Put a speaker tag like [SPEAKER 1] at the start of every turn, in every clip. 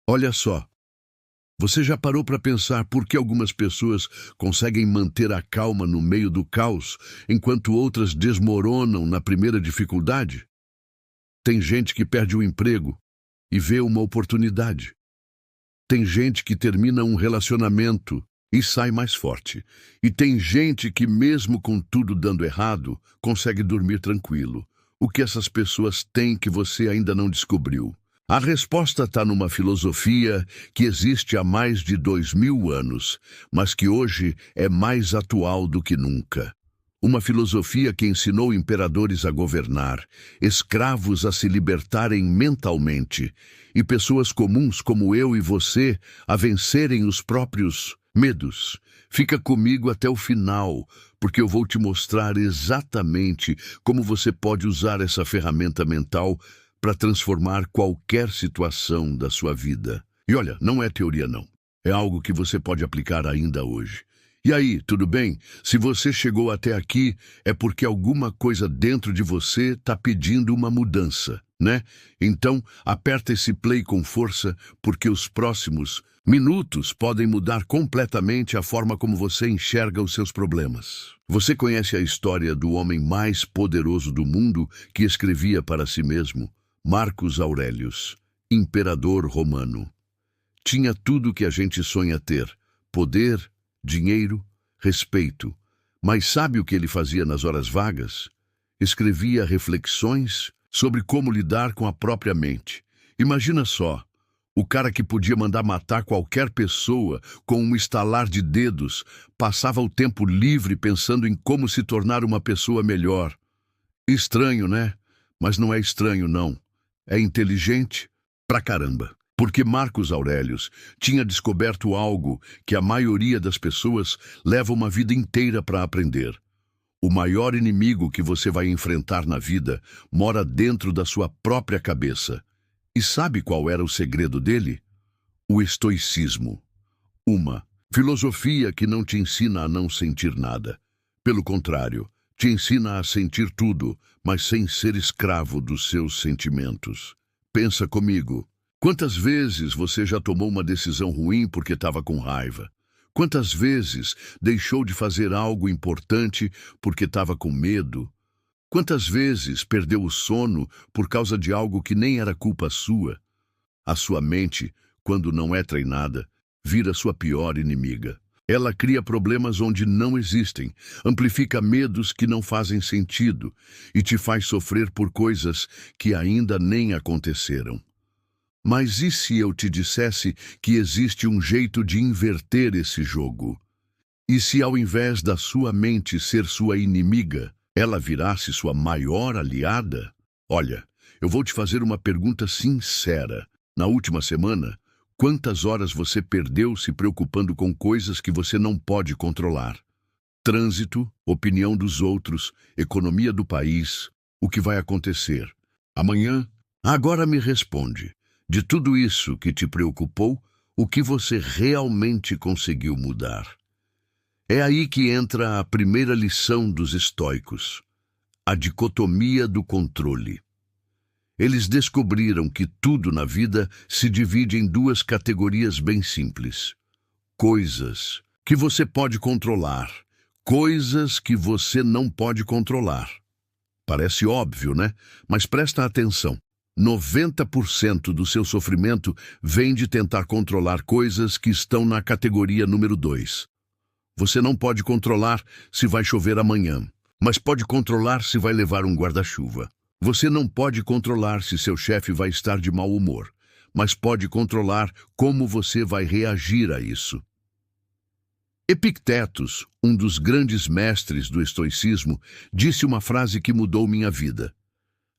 [SPEAKER 1] Olha só, você já parou para pensar por que algumas pessoas conseguem manter a calma no meio do caos, enquanto outras desmoronam na primeira dificuldade? Tem gente que perde o emprego e vê uma oportunidade. Tem gente que termina um relacionamento e sai mais forte. E tem gente que, mesmo com tudo dando errado, consegue dormir tranquilo. O que essas pessoas têm que você ainda não descobriu? A resposta está numa filosofia que existe há mais de 2000 anos, mas que hoje é mais atual do que nunca. Uma filosofia que ensinou imperadores a governar, escravos a se libertarem mentalmente e pessoas comuns como eu e você a vencerem os próprios medos. Fica comigo até o final, porque eu vou te mostrar exatamente como você pode usar essa ferramenta mental para transformar qualquer situação da sua vida. E olha, não é teoria não. É algo que você pode aplicar ainda hoje. E aí, tudo bem? Se você chegou até aqui, é porque alguma coisa dentro de você está pedindo uma mudança, né? Então, aperta esse play com força, porque os próximos minutos podem mudar completamente a forma como você enxerga os seus problemas. Você conhece a história do homem mais poderoso do mundo que escrevia para si mesmo? Marcos Aurelius, imperador romano. Tinha tudo que a gente sonha ter: poder, dinheiro, respeito. Mas sabe o que ele fazia nas horas vagas? Escrevia reflexões sobre como lidar com a própria mente. Imagina só, o cara que podia mandar matar qualquer pessoa com um estalar de dedos, passava o tempo livre pensando em como se tornar uma pessoa melhor. Estranho, né? Mas não é estranho, não. É inteligente pra caramba. Porque Marcos Aurelius tinha descoberto algo que a maioria das pessoas leva uma vida inteira para aprender. O maior inimigo que você vai enfrentar na vida mora dentro da sua própria cabeça. E sabe qual era o segredo dele? O estoicismo. Uma filosofia que não te ensina a não sentir nada. Pelo contrário, te ensina a sentir tudo, mas sem ser escravo dos seus sentimentos. Pensa comigo. Quantas vezes você já tomou uma decisão ruim porque estava com raiva? Quantas vezes deixou de fazer algo importante porque estava com medo? Quantas vezes perdeu o sono por causa de algo que nem era culpa sua? A sua mente, quando não é treinada, vira sua pior inimiga. Ela cria problemas onde não existem, amplifica medos que não fazem sentido e te faz sofrer por coisas que ainda nem aconteceram. Mas e se eu te dissesse que existe um jeito de inverter esse jogo? E se ao invés da sua mente ser sua inimiga, ela virasse sua maior aliada? Olha, eu vou te fazer uma pergunta sincera. Na última semana, quantas horas você perdeu se preocupando com coisas que você não pode controlar? Trânsito, opinião dos outros, economia do país, o que vai acontecer amanhã? Agora me responde. De tudo isso que te preocupou, o que você realmente conseguiu mudar? É aí que entra a primeira lição dos estoicos, a dicotomia do controle. Eles descobriram que tudo na vida se divide em duas categorias bem simples. Coisas que você pode controlar, coisas que você não pode controlar. Parece óbvio, né? Mas presta atenção. 90% do seu sofrimento vem de tentar controlar coisas que estão na categoria número 2. Você não pode controlar se vai chover amanhã, mas pode controlar se vai levar um guarda-chuva. Você não pode controlar se seu chefe vai estar de mau humor, mas pode controlar como você vai reagir a isso. Epictetus, um dos grandes mestres do estoicismo, disse uma frase que mudou minha vida.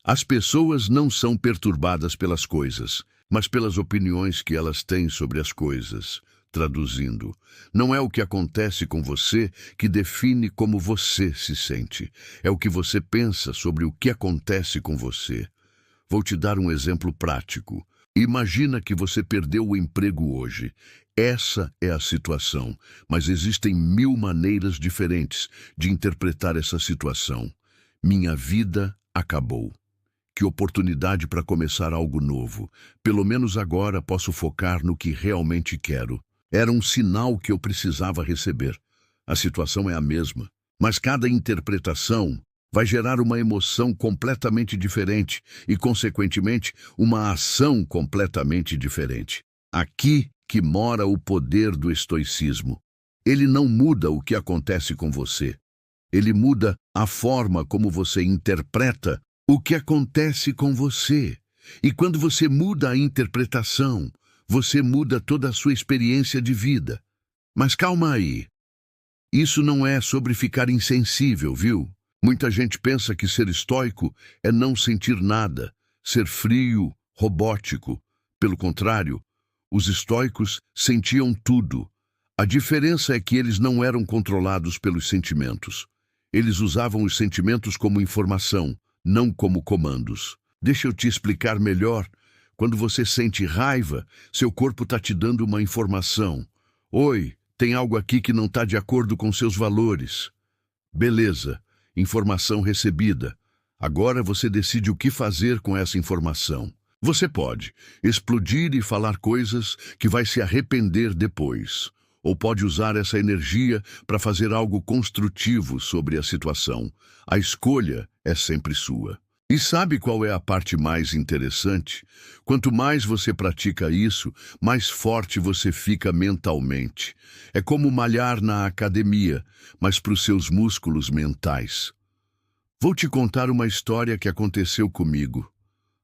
[SPEAKER 1] As pessoas não são perturbadas pelas coisas, mas pelas opiniões que elas têm sobre as coisas. Traduzindo, não é o que acontece com você que define como você se sente. É o que você pensa sobre o que acontece com você. Vou te dar um exemplo prático. Imagina que você perdeu o emprego hoje. Essa é a situação, mas existem 1000 maneiras diferentes de interpretar essa situação. Minha vida acabou. que oportunidade para começar algo novo. Pelo menos agora posso focar no que realmente quero. Era um sinal que eu precisava receber. A situação é a mesma, mas cada interpretação vai gerar uma emoção completamente diferente e, consequentemente, uma ação completamente diferente. Aqui que mora o poder do estoicismo. Ele não muda o que acontece com você. Ele muda a forma como você interpreta o que acontece com você. E quando você muda a interpretação, você muda toda a sua experiência de vida. Mas calma aí. Isso não é sobre ficar insensível, viu? Muita gente pensa que ser estoico é não sentir nada, ser frio, robótico. Pelo contrário, os estoicos sentiam tudo. A diferença é que eles não eram controlados pelos sentimentos. Eles usavam os sentimentos como informação, não como comandos. Deixa eu te explicar melhor. Quando você sente raiva, seu corpo está te dando uma informação. Oi, tem algo aqui que não está de acordo com seus valores. Beleza, informação recebida. Agora você decide o que fazer com essa informação. Você pode explodir e falar coisas que vai se arrepender depois. Ou pode usar essa energia para fazer algo construtivo sobre a situação. A escolha é sempre sua. E sabe qual é a parte mais interessante? Quanto mais você pratica isso, mais forte você fica mentalmente. É como malhar na academia, mas para os seus músculos mentais. Vou te contar uma história que aconteceu comigo.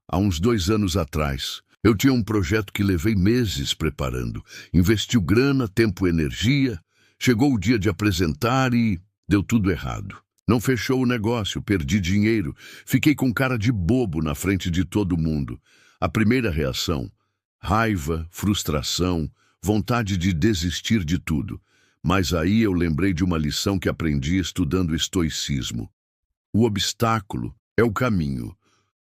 [SPEAKER 1] Há uns 2 anos atrás, eu tinha um projeto que levei meses preparando. Investiu grana, tempo e energia. Chegou o dia de apresentar e deu tudo errado. Não fechou o negócio, perdi dinheiro. Fiquei com cara de bobo na frente de todo mundo. A primeira reação: raiva, frustração, vontade de desistir de tudo. Mas aí eu lembrei de uma lição que aprendi estudando estoicismo. O obstáculo é o caminho.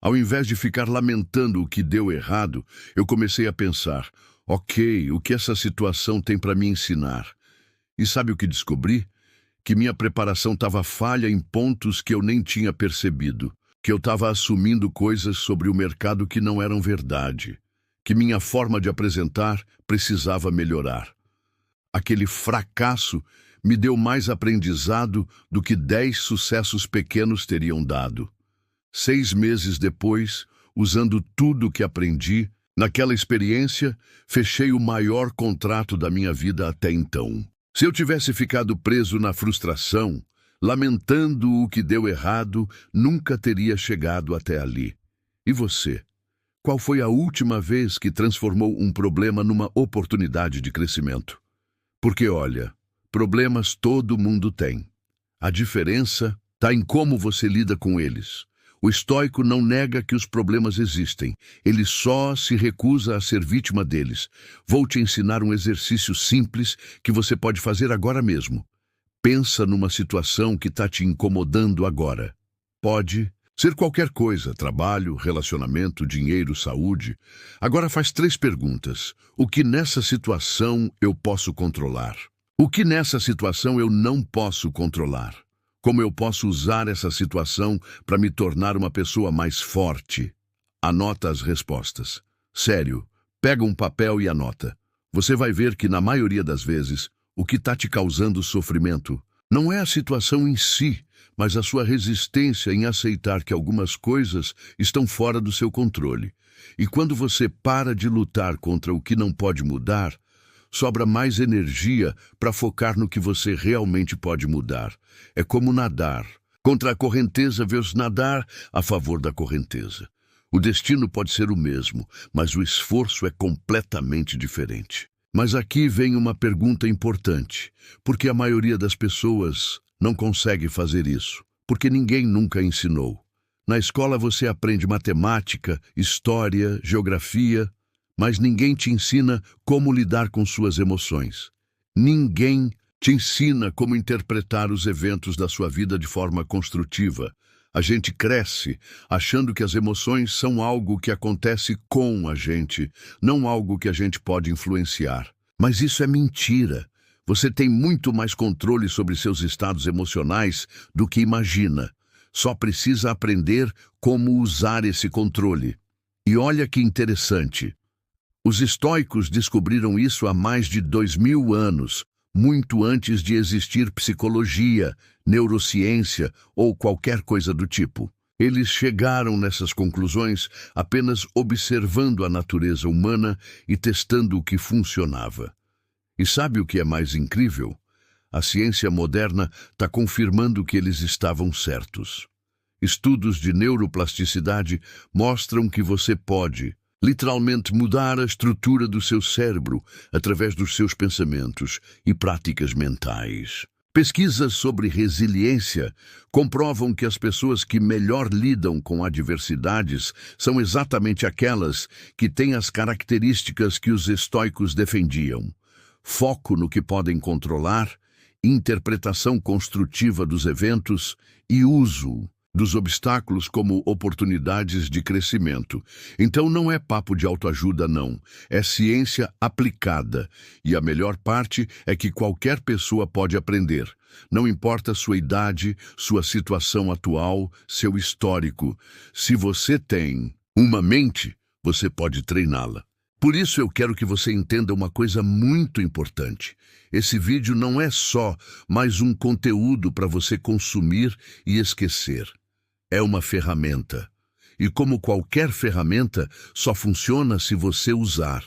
[SPEAKER 1] Ao invés de ficar lamentando o que deu errado, eu comecei a pensar: ok, o que essa situação tem para me ensinar? E sabe o que descobri? Que minha preparação estava falha em pontos que eu nem tinha percebido, que eu estava assumindo coisas sobre o mercado que não eram verdade, que minha forma de apresentar precisava melhorar. Aquele fracasso me deu mais aprendizado do que 10 sucessos pequenos teriam dado. 6 meses depois, usando tudo que aprendi, naquela experiência, fechei o maior contrato da minha vida até então. Se eu tivesse ficado preso na frustração, lamentando o que deu errado, nunca teria chegado até ali. E você? Qual foi a última vez que transformou um problema numa oportunidade de crescimento? Porque, olha, problemas todo mundo tem. A diferença está em como você lida com eles. O estoico não nega que os problemas existem, ele só se recusa a ser vítima deles. Vou te ensinar um exercício simples que você pode fazer agora mesmo. Pensa numa situação que está te incomodando agora. Pode ser qualquer coisa: trabalho, relacionamento, dinheiro, saúde. Agora faz 3 perguntas. O que nessa situação eu posso controlar? O que nessa situação eu não posso controlar? Como eu posso usar essa situação para me tornar uma pessoa mais forte? Anota as respostas. Sério, pega um papel e anota. Você vai ver que, na maioria das vezes, o que está te causando sofrimento não é a situação em si, mas a sua resistência em aceitar que algumas coisas estão fora do seu controle. E quando você para de lutar contra o que não pode mudar, sobra mais energia para focar no que você realmente pode mudar. É como nadar contra a correnteza versus nadar a favor da correnteza. O destino pode ser o mesmo, mas o esforço é completamente diferente. Mas aqui vem uma pergunta importante, porque a maioria das pessoas não consegue fazer isso, porque ninguém nunca ensinou. Na escola você aprende matemática, história, geografia, mas ninguém te ensina como lidar com suas emoções. Ninguém te ensina como interpretar os eventos da sua vida de forma construtiva. A gente cresce achando que as emoções são algo que acontece com a gente, não algo que a gente pode influenciar. Mas isso é mentira. Você tem muito mais controle sobre seus estados emocionais do que imagina. Só precisa aprender como usar esse controle. E olha que interessante. Os estoicos descobriram isso há mais de 2000 anos, muito antes de existir psicologia, neurociência ou qualquer coisa do tipo. Eles chegaram nessas conclusões apenas observando a natureza humana e testando o que funcionava. E sabe o que é mais incrível? A ciência moderna está confirmando que eles estavam certos. Estudos de neuroplasticidade mostram que você pode, literalmente, mudar a estrutura do seu cérebro através dos seus pensamentos e práticas mentais. Pesquisas sobre resiliência comprovam que as pessoas que melhor lidam com adversidades são exatamente aquelas que têm as características que os estoicos defendiam: foco no que podem controlar, interpretação construtiva dos eventos e uso dos obstáculos como oportunidades de crescimento. Então não é papo de autoajuda, não. É ciência aplicada. E a melhor parte é que qualquer pessoa pode aprender. Não importa sua idade, sua situação atual, seu histórico. Se você tem uma mente, você pode treiná-la. Por isso eu quero que você entenda uma coisa muito importante. Esse vídeo não é só mais um conteúdo para você consumir e esquecer. É uma ferramenta. E como qualquer ferramenta, só funciona se você usar.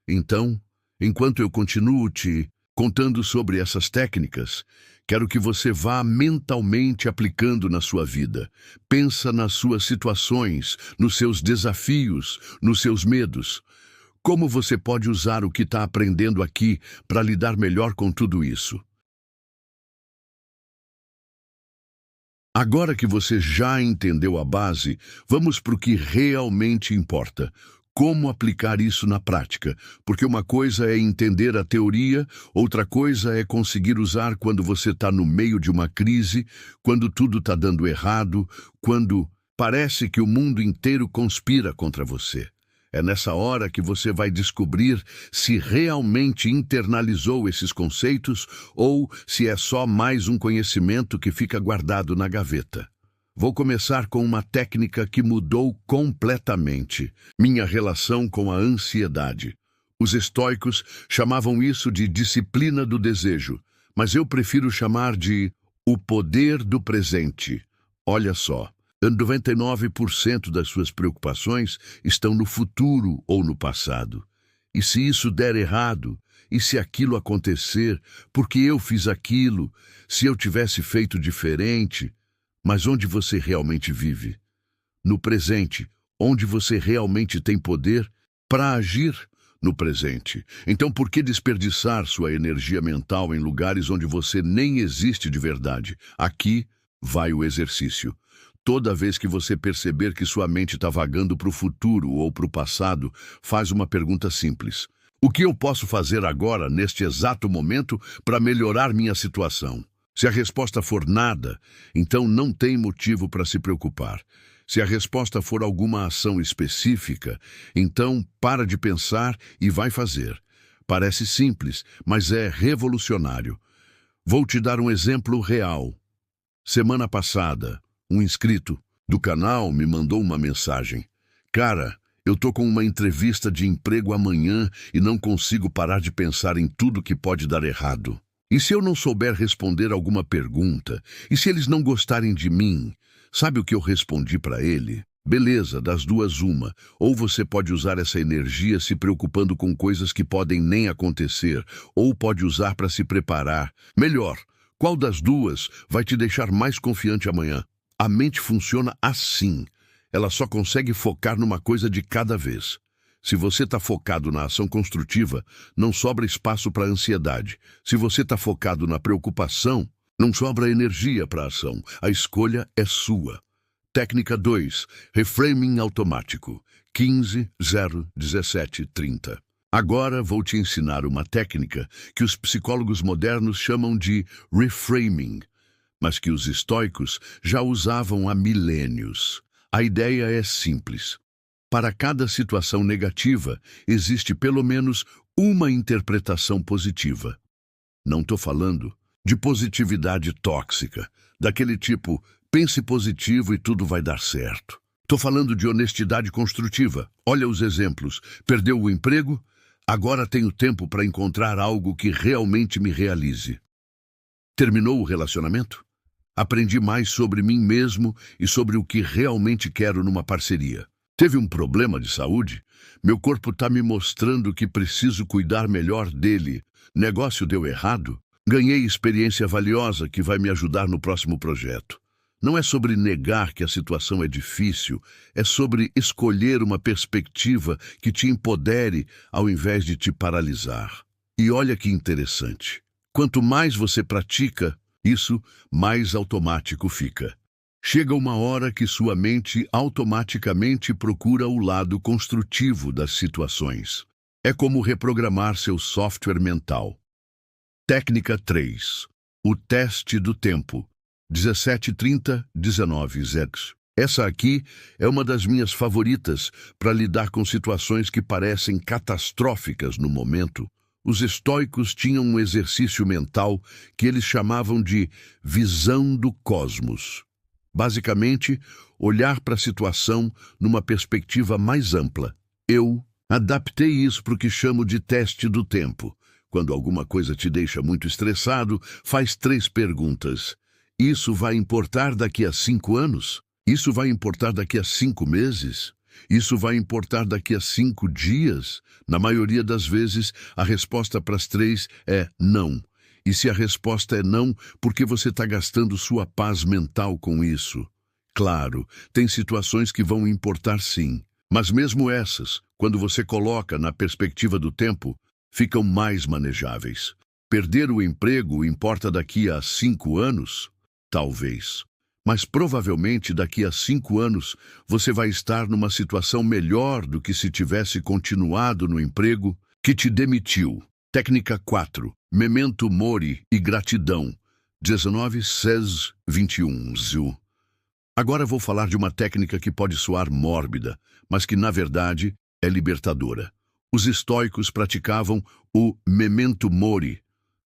[SPEAKER 1] Então, enquanto eu continuo te contando sobre essas técnicas, quero que você vá mentalmente aplicando na sua vida. Pensa nas suas situações, nos seus desafios, nos seus medos. Como você pode usar o que está aprendendo aqui para lidar melhor com tudo isso? Agora que você já entendeu a base, vamos para o que realmente importa. Como aplicar isso na prática? Porque uma coisa é entender a teoria, outra coisa é conseguir usar quando você está no meio de uma crise, quando tudo está dando errado, quando parece que o mundo inteiro conspira contra você. É nessa hora que você vai descobrir se realmente internalizou esses conceitos ou se é só mais um conhecimento que fica guardado na gaveta. Vou começar com uma técnica que mudou completamente minha relação com a ansiedade. Os estoicos chamavam isso de disciplina do desejo, mas eu prefiro chamar de o poder do presente. Olha só. 99% das suas preocupações estão no futuro ou no passado. E se isso der errado? E se aquilo acontecer? Porque eu fiz aquilo? Se eu tivesse feito diferente? Mas onde você realmente vive? No presente, onde você realmente tem poder para agir no presente. Então por que desperdiçar sua energia mental em lugares onde você nem existe de verdade? Aqui vai o exercício. Toda vez que você perceber que sua mente está vagando para o futuro ou para o passado, faz uma pergunta simples. O que eu posso fazer agora, neste exato momento, para melhorar minha situação? Se a resposta for nada, então não tem motivo para se preocupar. Se a resposta for alguma ação específica, então para de pensar e vai fazer. Parece simples, mas é revolucionário. Vou te dar um exemplo real. Semana passada, um inscrito do canal me mandou uma mensagem. Cara, eu tô com uma entrevista de emprego amanhã e não consigo parar de pensar em tudo que pode dar errado. E se eu não souber responder alguma pergunta? E se eles não gostarem de mim? Sabe o que eu respondi para ele? Beleza, das duas uma. Ou você pode usar essa energia se preocupando com coisas que podem nem acontecer, ou pode usar para se preparar. Melhor, qual das duas vai te deixar mais confiante amanhã? A mente funciona assim. Ela só consegue focar numa coisa de cada vez. Se você está focado na ação construtiva, não sobra espaço para ansiedade. Se você está focado na preocupação, não sobra energia para a ação. A escolha é sua. Técnica 2. Reframing automático. 15.0.17.30. Agora vou te ensinar uma técnica que os psicólogos modernos chamam de reframing, mas que os estoicos já usavam há milênios. A ideia é simples. Para cada situação negativa, existe pelo menos uma interpretação positiva. Não estou falando de positividade tóxica, daquele tipo, Pense positivo e tudo vai dar certo. Tô falando de honestidade construtiva. Olha os exemplos. Perdeu o emprego? Agora tenho tempo para encontrar algo que realmente me realize. Terminou o relacionamento? Aprendi mais sobre mim mesmo e sobre o que realmente quero numa parceria. Teve um problema de saúde? Meu corpo está me mostrando que preciso cuidar melhor dele. Negócio deu errado? Ganhei experiência valiosa que vai me ajudar no próximo projeto. Não é sobre negar que a situação é difícil, é sobre escolher uma perspectiva que te empodere ao invés de te paralisar. E olha que interessante. Quanto mais você pratica isso, mais automático fica. Chega uma hora que sua mente automaticamente procura o lado construtivo das situações. É como reprogramar seu software mental. Técnica 3. O teste do tempo. 17:30, 19:00. Essa aqui é uma das minhas favoritas para lidar com situações que parecem catastróficas no momento. Os estoicos tinham um exercício mental que eles chamavam de visão do cosmos. Basicamente, olhar para a situação numa perspectiva mais ampla. Eu adaptei isso para o que chamo de teste do tempo. Quando alguma coisa te deixa muito estressado, faz 3 perguntas. Isso vai importar daqui a 5 anos? Isso vai importar daqui a 5 meses? Isso vai importar daqui a 5 dias? Na maioria das vezes, a resposta para as 3 é não. E se a resposta é não, por que você está gastando sua paz mental com isso? Claro, tem situações que vão importar sim. Mas mesmo essas, quando você coloca na perspectiva do tempo, ficam mais manejáveis. Perder o emprego importa daqui a 5 anos? Talvez. Mas provavelmente daqui a 5 anos você vai estar numa situação melhor do que se tivesse continuado no emprego que te demitiu. Técnica 4. Memento mori e gratidão. 19:21. Agora vou falar de uma técnica que pode soar mórbida, mas que na verdade é libertadora. Os estoicos praticavam o memento mori.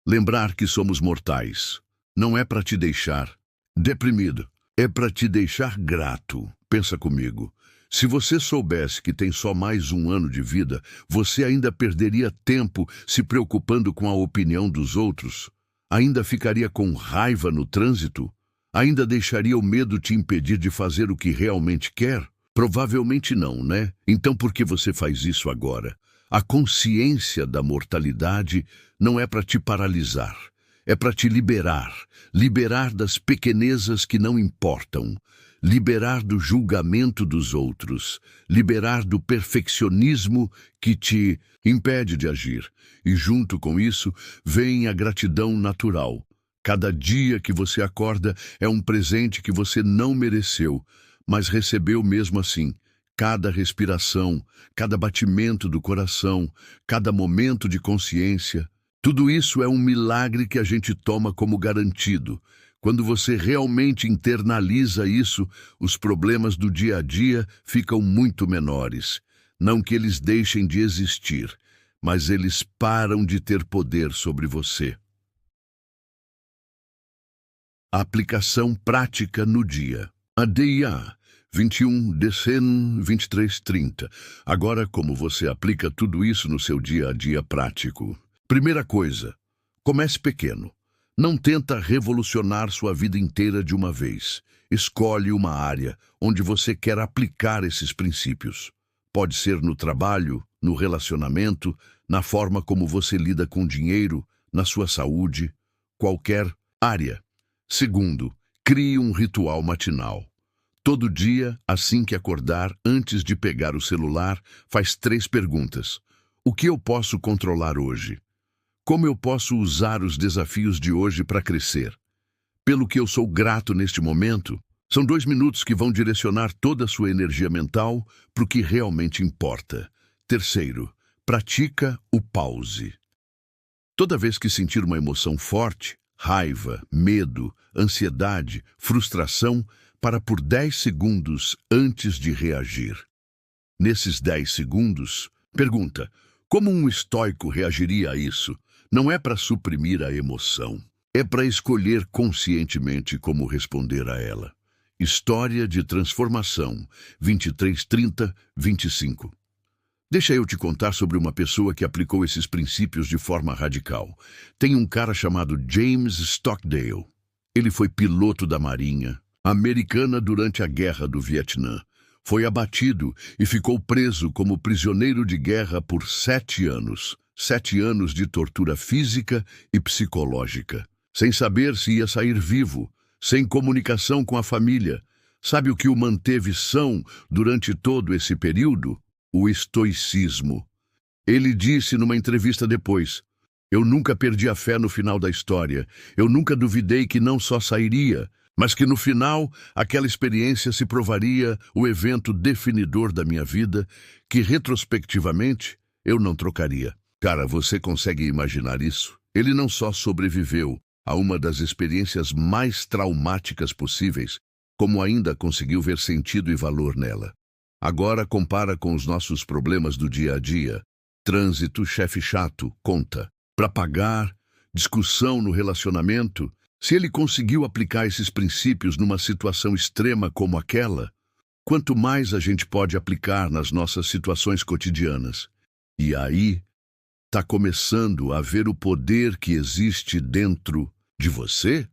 [SPEAKER 1] Lembrar que somos mortais. Não é para te deixar deprimido, é para te deixar grato. Pensa comigo. Se você soubesse que tem só mais 1 ano de vida, você ainda perderia tempo se preocupando com a opinião dos outros? Ainda ficaria com raiva no trânsito? Ainda deixaria o medo te impedir de fazer o que realmente quer? Provavelmente não, né? Então por que você faz isso agora? A consciência da mortalidade não é para te paralisar. É para te liberar, liberar das pequenezas que não importam, liberar do julgamento dos outros, liberar do perfeccionismo que te impede de agir. E junto com isso, vem a gratidão natural. Cada dia que você acorda é um presente que você não mereceu, mas recebeu mesmo assim. Cada respiração, cada batimento do coração, cada momento de consciência, tudo isso é um milagre que a gente toma como garantido. Quando você realmente internaliza isso, os problemas do dia a dia ficam muito menores. Não que eles deixem de existir, mas eles param de ter poder sobre você. A aplicação prática no dia. ADIA 21 Decem 23:30. Agora, como você aplica tudo isso no seu dia a dia prático? Primeira coisa, comece pequeno. Não tenta revolucionar sua vida inteira de uma vez. Escolhe uma área onde você quer aplicar esses princípios. Pode ser no trabalho, no relacionamento, na forma como você lida com dinheiro, na sua saúde, qualquer área. Segundo, crie um ritual matinal. Todo dia, assim que acordar, antes de pegar o celular, faz 3 perguntas. O que eu posso controlar hoje? Como eu posso usar os desafios de hoje para crescer? Pelo que eu sou grato neste momento? São 2 minutos que vão direcionar toda a sua energia mental para o que realmente importa. Terceiro, pratica o pause. Toda vez que sentir uma emoção forte, raiva, medo, ansiedade, frustração, para por 10 segundos antes de reagir. Nesses 10 segundos, pergunta, como um estoico reagiria a isso? Não é para suprimir a emoção, é para escolher conscientemente como responder a ela. História de Transformação, 23:30-25. Deixa eu te contar sobre uma pessoa que aplicou esses princípios de forma radical. Tem um cara chamado James Stockdale. Ele foi piloto da Marinha americana durante a Guerra do Vietnã. Foi abatido e ficou preso como prisioneiro de guerra por 7 anos. 7 anos de tortura física e psicológica. Sem saber se ia sair vivo, sem comunicação com a família. Sabe o que o manteve são durante todo esse período? O estoicismo. Ele disse numa entrevista depois: "Eu nunca perdi a fé no final da história. Eu nunca duvidei que não só sairia, mas que no final aquela experiência se provaria o evento definidor da minha vida, que retrospectivamente eu não trocaria." Cara, você consegue imaginar isso? Ele não só sobreviveu a uma das experiências mais traumáticas possíveis, como ainda conseguiu ver sentido e valor nela. Agora compara com os nossos problemas do dia a dia. Trânsito, chefe chato, conta. Para pagar, discussão no relacionamento. Se ele conseguiu aplicar esses princípios numa situação extrema como aquela, quanto mais a gente pode aplicar nas nossas situações cotidianas. E aí, está começando a ver o poder que existe dentro de você?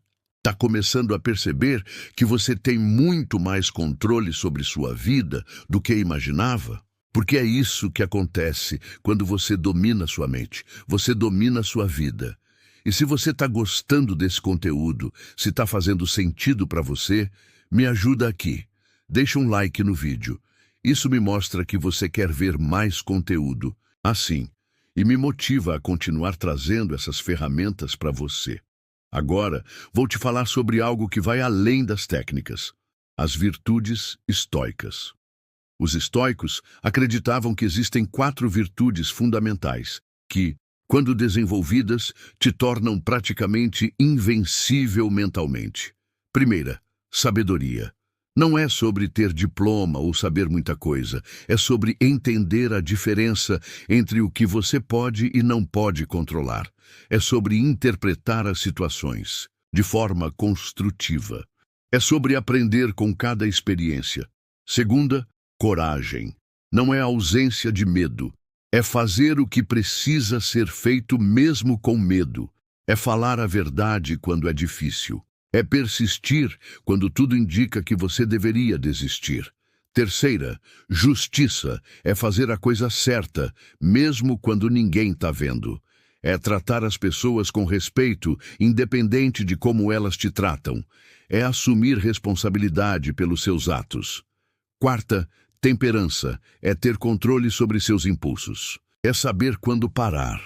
[SPEAKER 1] Está começando a perceber que você tem muito mais controle sobre sua vida do que imaginava? Porque é isso que acontece quando você domina sua mente, você domina sua vida. E se você está gostando desse conteúdo, se está fazendo sentido para você, me ajuda aqui. Deixa um like no vídeo. Isso me mostra que você quer ver mais conteúdo assim. E me motiva a continuar trazendo essas ferramentas para você. Agora, vou te falar sobre algo que vai além das técnicas: as virtudes estoicas. Os estoicos acreditavam que existem 4 virtudes fundamentais que, quando desenvolvidas, te tornam praticamente invencível mentalmente. Primeira, sabedoria. Não é sobre ter diploma ou saber muita coisa, é sobre entender a diferença entre o que você pode e não pode controlar. É sobre interpretar as situações de forma construtiva. É sobre aprender com cada experiência. Segunda, coragem. Não é ausência de medo. É fazer o que precisa ser feito mesmo com medo. É falar a verdade quando é difícil. É persistir quando tudo indica que você deveria desistir. Terceira, justiça. É fazer a coisa certa, mesmo quando ninguém está vendo. É tratar as pessoas com respeito, independente de como elas te tratam. É assumir responsabilidade pelos seus atos. Quarta, temperança. É ter controle sobre seus impulsos. É saber quando parar.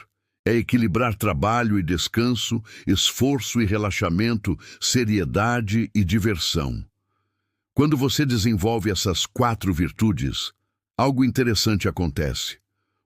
[SPEAKER 1] É equilibrar trabalho e descanso, esforço e relaxamento, seriedade e diversão. Quando você desenvolve essas 4 virtudes, algo interessante acontece.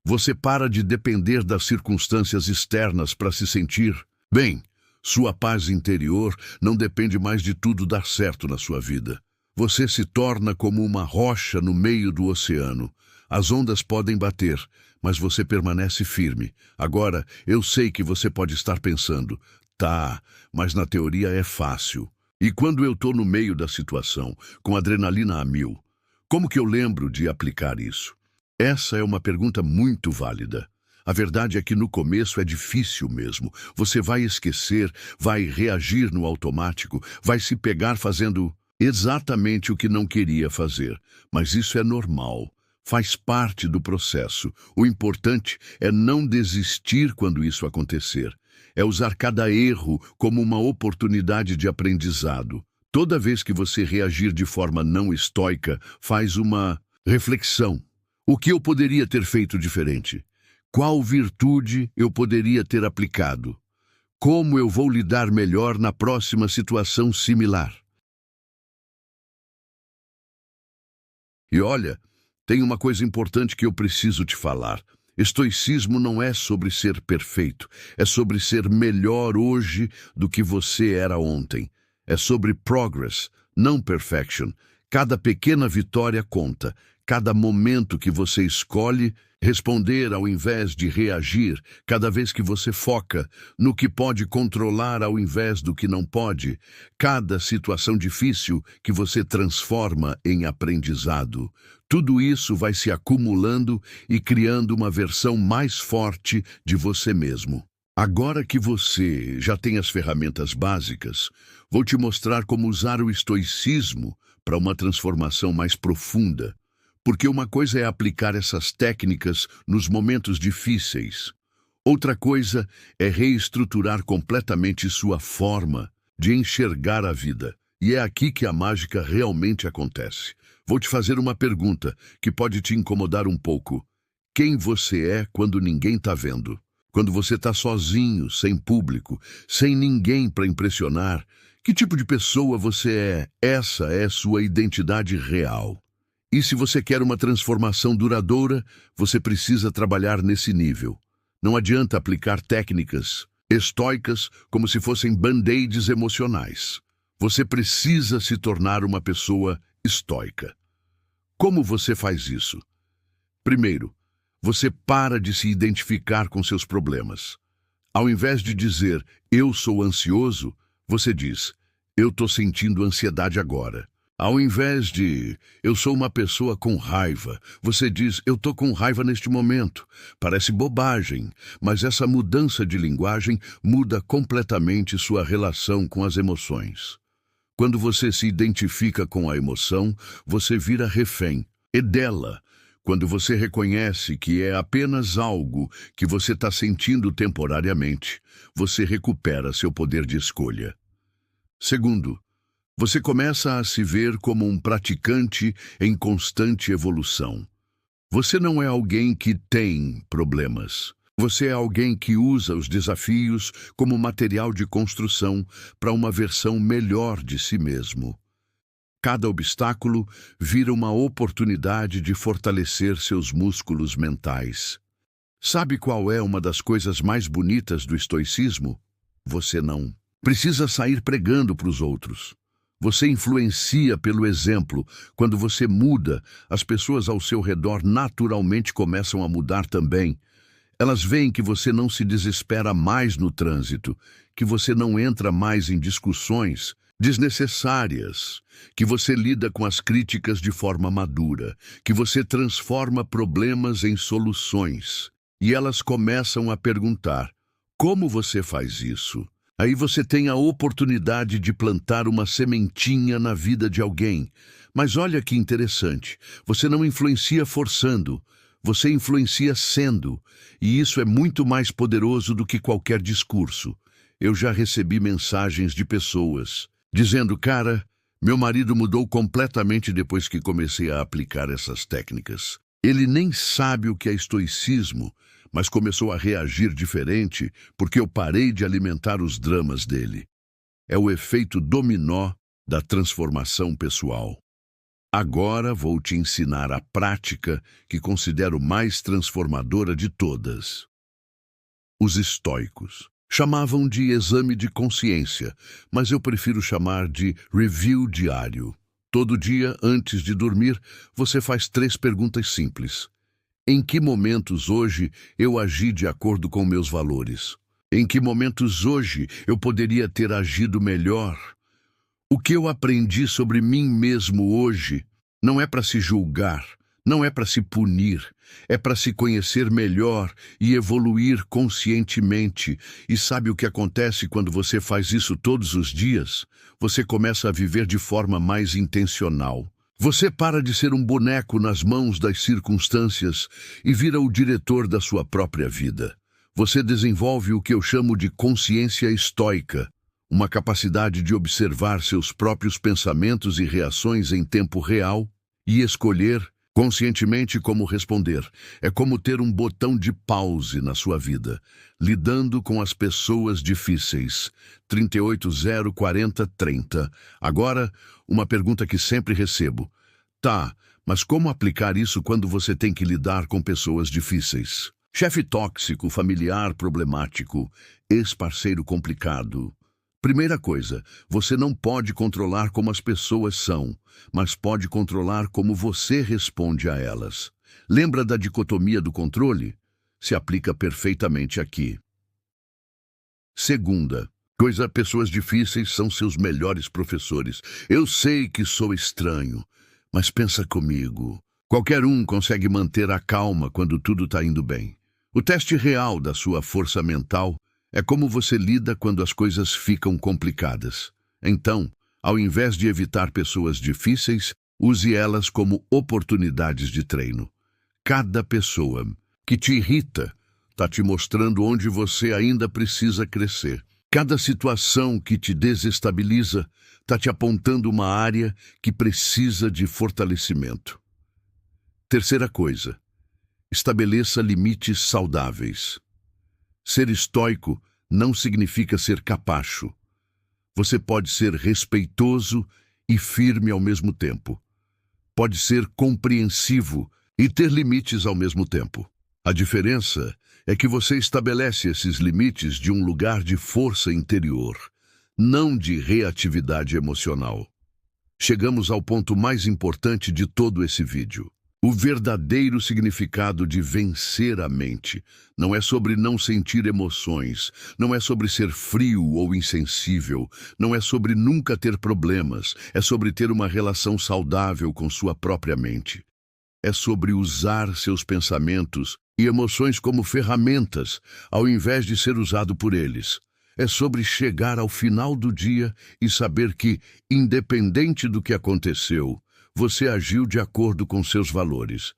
[SPEAKER 1] Você para de depender das circunstâncias externas para se sentir bem. Sua paz interior não depende mais de tudo dar certo na sua vida. Você se torna como uma rocha no meio do oceano. As ondas podem bater, mas você permanece firme. Agora, eu sei que você pode estar pensando: "Tá, mas na teoria é fácil. E quando eu estou no meio da situação, com adrenalina a mil, como que eu lembro de aplicar isso?" Essa é uma pergunta muito válida. A verdade é que no começo é difícil mesmo. Você vai esquecer, vai reagir no automático, vai se pegar fazendo exatamente o que não queria fazer. Mas isso é normal. Faz parte do processo. O importante é não desistir quando isso acontecer. É usar cada erro como uma oportunidade de aprendizado. Toda vez que você reagir de forma não estoica, faz uma reflexão. O que eu poderia ter feito diferente? Qual virtude eu poderia ter aplicado? Como eu vou lidar melhor na próxima situação similar? E olha, tem uma coisa importante que eu preciso te falar. Estoicismo não é sobre ser perfeito, é sobre ser melhor hoje do que você era ontem. É sobre progress, não perfection. Cada pequena vitória conta. Cada momento que você escolhe responder ao invés de reagir, cada vez que você foca no que pode controlar ao invés do que não pode, cada situação difícil que você transforma em aprendizado. Tudo isso vai se acumulando e criando uma versão mais forte de você mesmo. Agora que você já tem as ferramentas básicas, vou te mostrar como usar o estoicismo para uma transformação mais profunda. Porque uma coisa é aplicar essas técnicas nos momentos difíceis. Outra coisa é reestruturar completamente sua forma de enxergar a vida. E é aqui que a mágica realmente acontece. Vou te fazer uma pergunta que pode te incomodar um pouco. Quem você é quando ninguém está vendo? Quando você está sozinho, sem público, sem ninguém para impressionar, que tipo de pessoa você é? Essa é sua identidade real. E se você quer uma transformação duradoura, você precisa trabalhar nesse nível. Não adianta aplicar técnicas estoicas como se fossem band-aids emocionais. Você precisa se tornar uma pessoa estoica. Como você faz isso? Primeiro, você para de se identificar com seus problemas. Ao invés de dizer, eu sou ansioso, você diz, eu estou sentindo ansiedade agora. Ao invés de, eu sou uma pessoa com raiva, você diz, eu estou com raiva neste momento. Parece bobagem, mas essa mudança de linguagem muda completamente sua relação com as emoções. Quando você se identifica com a emoção, você vira refém. E dela, quando você reconhece que é apenas algo que você está sentindo temporariamente, você recupera seu poder de escolha. Segundo, você começa a se ver como um praticante em constante evolução. Você não é alguém que tem problemas. Você é alguém que usa os desafios como material de construção para uma versão melhor de si mesmo. Cada obstáculo vira uma oportunidade de fortalecer seus músculos mentais. Sabe qual é uma das coisas mais bonitas do estoicismo? Você não precisa sair pregando para os outros. Você influencia pelo exemplo. Quando você muda, as pessoas ao seu redor naturalmente começam a mudar também. Elas veem que você não se desespera mais no trânsito, que você não entra mais em discussões desnecessárias, que você lida com as críticas de forma madura, que você transforma problemas em soluções. E elas começam a perguntar, como você faz isso? Aí você tem a oportunidade de plantar uma sementinha na vida de alguém. Mas olha que interessante, você não influencia forçando, você influencia sendo. E isso é muito mais poderoso do que qualquer discurso. Eu já recebi mensagens de pessoas dizendo, cara, meu marido mudou completamente depois que comecei a aplicar essas técnicas. Ele nem sabe o que é estoicismo, mas começou a reagir diferente porque eu parei de alimentar os dramas dele. É o efeito dominó da transformação pessoal. Agora vou te ensinar a prática que considero mais transformadora de todas. Os estoicos chamavam de exame de consciência, mas eu prefiro chamar de review diário. Todo dia, antes de dormir, você faz 3 perguntas simples. Em que momentos hoje eu agi de acordo com meus valores? Em que momentos hoje eu poderia ter agido melhor? O que eu aprendi sobre mim mesmo hoje não é para se julgar, não é para se punir, é para se conhecer melhor e evoluir conscientemente. E sabe o que acontece quando você faz isso todos os dias? Você começa a viver de forma mais intencional. Você para de ser um boneco nas mãos das circunstâncias e vira o diretor da sua própria vida. Você desenvolve o que eu chamo de consciência estoica, uma capacidade de observar seus próprios pensamentos e reações em tempo real e escolher conscientemente como responder. É como ter um botão de pause na sua vida, lidando com as pessoas difíceis. 3804030. Agora, uma pergunta que sempre recebo. Tá, mas como aplicar isso quando você tem que lidar com pessoas difíceis? Chefe tóxico, familiar problemático, ex-parceiro complicado. Primeira coisa, você não pode controlar como as pessoas são, mas pode controlar como você responde a elas. Lembra da dicotomia do controle? Se aplica perfeitamente aqui. Segunda coisa, pessoas difíceis são seus melhores professores. Eu sei que sou estranho, mas pensa comigo. Qualquer um consegue manter a calma quando tudo está indo bem. O teste real da sua força mental é como você lida quando as coisas ficam complicadas. Então, ao invés de evitar pessoas difíceis, use elas como oportunidades de treino. Cada pessoa que te irrita está te mostrando onde você ainda precisa crescer. Cada situação que te desestabiliza está te apontando uma área que precisa de fortalecimento. Terceira coisa, estabeleça limites saudáveis. Ser estoico não significa ser capacho. Você pode ser respeitoso e firme ao mesmo tempo. Pode ser compreensivo e ter limites ao mesmo tempo. A diferença é que você estabelece esses limites de um lugar de força interior, não de reatividade emocional. Chegamos ao ponto mais importante de todo esse vídeo. O verdadeiro significado de vencer a mente não é sobre não sentir emoções, não é sobre ser frio ou insensível, não é sobre nunca ter problemas, é sobre ter uma relação saudável com sua própria mente. É sobre usar seus pensamentos e emoções como ferramentas, ao invés de ser usado por eles. É sobre chegar ao final do dia e saber que, independente do que aconteceu, você agiu de acordo com seus valores,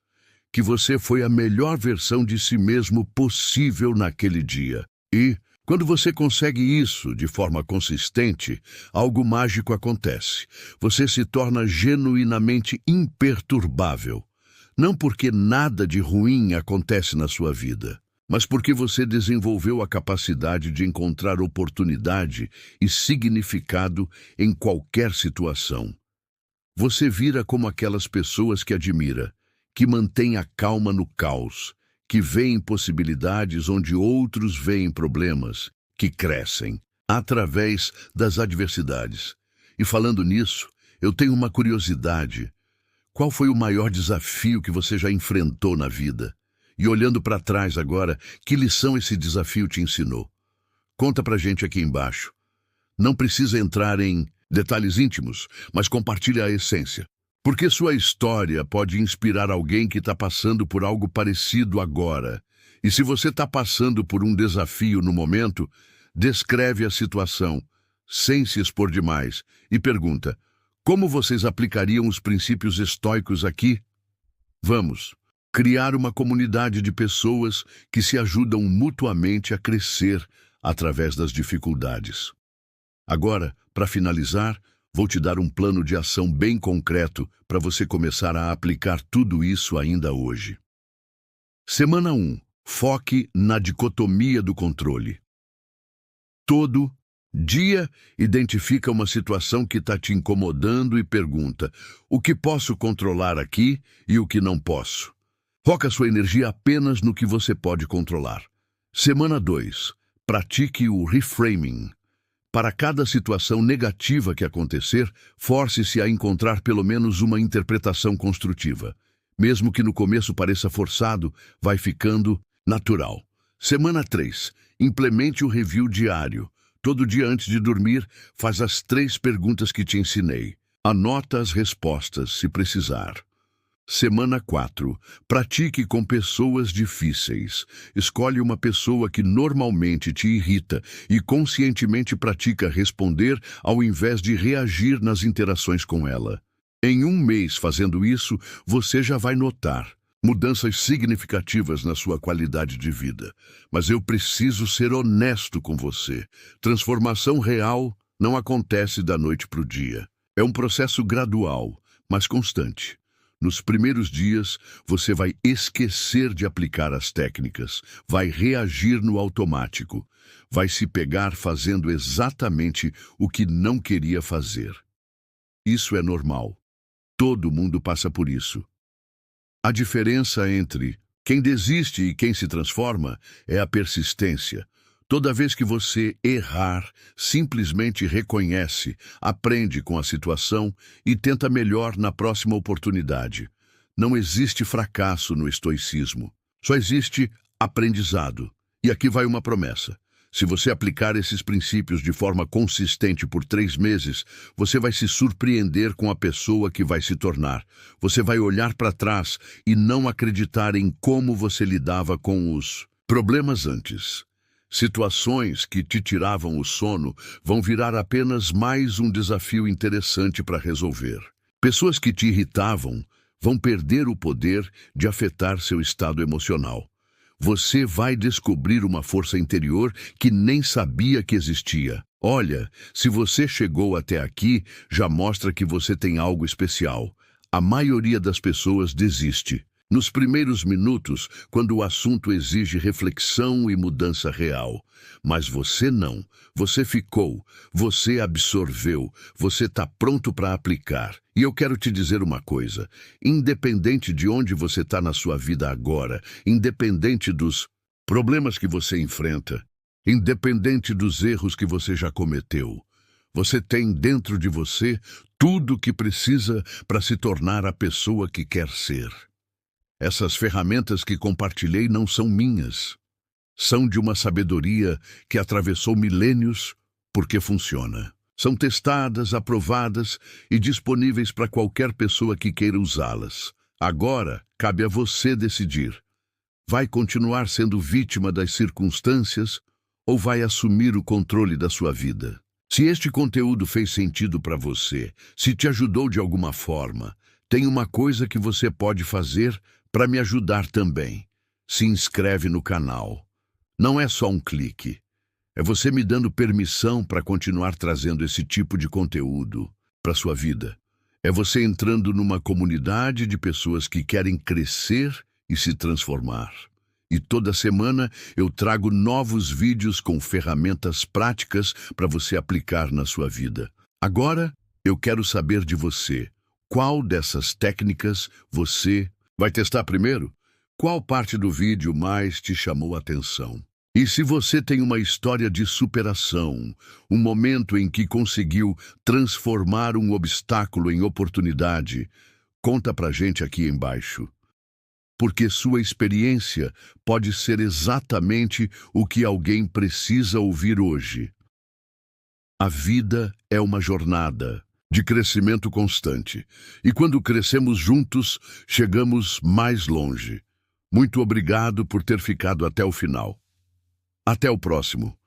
[SPEAKER 1] que você foi a melhor versão de si mesmo possível naquele dia. E, quando você consegue isso de forma consistente, algo mágico acontece. Você se torna genuinamente imperturbável. Não porque nada de ruim acontece na sua vida, mas porque você desenvolveu a capacidade de encontrar oportunidade e significado em qualquer situação. Você vira como aquelas pessoas que admira, que mantêm a calma no caos, que veem possibilidades onde outros veem problemas, que crescem através das adversidades. E falando nisso, eu tenho uma curiosidade. Qual foi o maior desafio que você já enfrentou na vida? E olhando para trás agora, que lição esse desafio te ensinou? Conta pra gente aqui embaixo. Não precisa entrar em detalhes íntimos, mas compartilhe a essência. Porque sua história pode inspirar alguém que está passando por algo parecido agora. E se você está passando por um desafio no momento, descreve a situação, sem se expor demais, e pergunta: como vocês aplicariam os princípios estoicos aqui? Vamos criar uma comunidade de pessoas que se ajudam mutuamente a crescer através das dificuldades. Agora, para finalizar, vou te dar um plano de ação bem concreto para você começar a aplicar tudo isso ainda hoje. Semana 1. Foque na dicotomia do controle. Todo dia, identifica uma situação que está te incomodando e pergunta: o que posso controlar aqui e o que não posso? Foca sua energia apenas no que você pode controlar. Semana 2. Pratique o reframing. Para cada situação negativa que acontecer, force-se a encontrar pelo menos uma interpretação construtiva. Mesmo que no começo pareça forçado, vai ficando natural. Semana 3. Implemente o review diário. Todo dia antes de dormir, faz as 3 perguntas que te ensinei. Anota as respostas, se precisar. Semana 4. Pratique com pessoas difíceis. Escolhe uma pessoa que normalmente te irrita e conscientemente pratica responder ao invés de reagir nas interações com ela. Em 1 mês fazendo isso, você já vai notar mudanças significativas na sua qualidade de vida. Mas eu preciso ser honesto com você. Transformação real não acontece da noite para o dia. É um processo gradual, mas constante. Nos primeiros dias, você vai esquecer de aplicar as técnicas, vai reagir no automático, vai se pegar fazendo exatamente o que não queria fazer. Isso é normal. Todo mundo passa por isso. A diferença entre quem desiste e quem se transforma é a persistência. Toda vez que você errar, simplesmente reconhece, aprende com a situação e tenta melhor na próxima oportunidade. Não existe fracasso no estoicismo, só existe aprendizado. E aqui vai uma promessa. Se você aplicar esses princípios de forma consistente por 3 meses, você vai se surpreender com a pessoa que vai se tornar. Você vai olhar para trás e não acreditar em como você lidava com os problemas antes. Situações que te tiravam o sono vão virar apenas mais um desafio interessante para resolver. Pessoas que te irritavam vão perder o poder de afetar seu estado emocional. Você vai descobrir uma força interior que nem sabia que existia. Olha, se você chegou até aqui, já mostra que você tem algo especial. A maioria das pessoas desiste nos primeiros minutos, quando o assunto exige reflexão e mudança real. Mas você não. Você ficou, você absorveu, você está pronto para aplicar. E eu quero te dizer uma coisa, independente de onde você está na sua vida agora, independente dos problemas que você enfrenta, independente dos erros que você já cometeu, você tem dentro de você tudo o que precisa para se tornar a pessoa que quer ser. Essas ferramentas que compartilhei não são minhas. São de uma sabedoria que atravessou milênios porque funciona. São testadas, aprovadas e disponíveis para qualquer pessoa que queira usá-las. Agora, cabe a você decidir. Vai continuar sendo vítima das circunstâncias ou vai assumir o controle da sua vida? Se este conteúdo fez sentido para você, se te ajudou de alguma forma, tem uma coisa que você pode fazer para me ajudar também. Se inscreve no canal. Não é só um clique. É você me dando permissão para continuar trazendo esse tipo de conteúdo para sua vida. É você entrando numa comunidade de pessoas que querem crescer e se transformar. E toda semana eu trago novos vídeos com ferramentas práticas para você aplicar na sua vida. Agora, eu quero saber de você. Qual dessas técnicas você vai testar primeiro? Qual parte do vídeo mais te chamou a atenção? E se você tem uma história de superação, um momento em que conseguiu transformar um obstáculo em oportunidade, conta pra gente aqui embaixo. Porque sua experiência pode ser exatamente o que alguém precisa ouvir hoje. A vida é uma jornada de crescimento constante. E quando crescemos juntos, chegamos mais longe. Muito obrigado por ter ficado até o final. Até o próximo.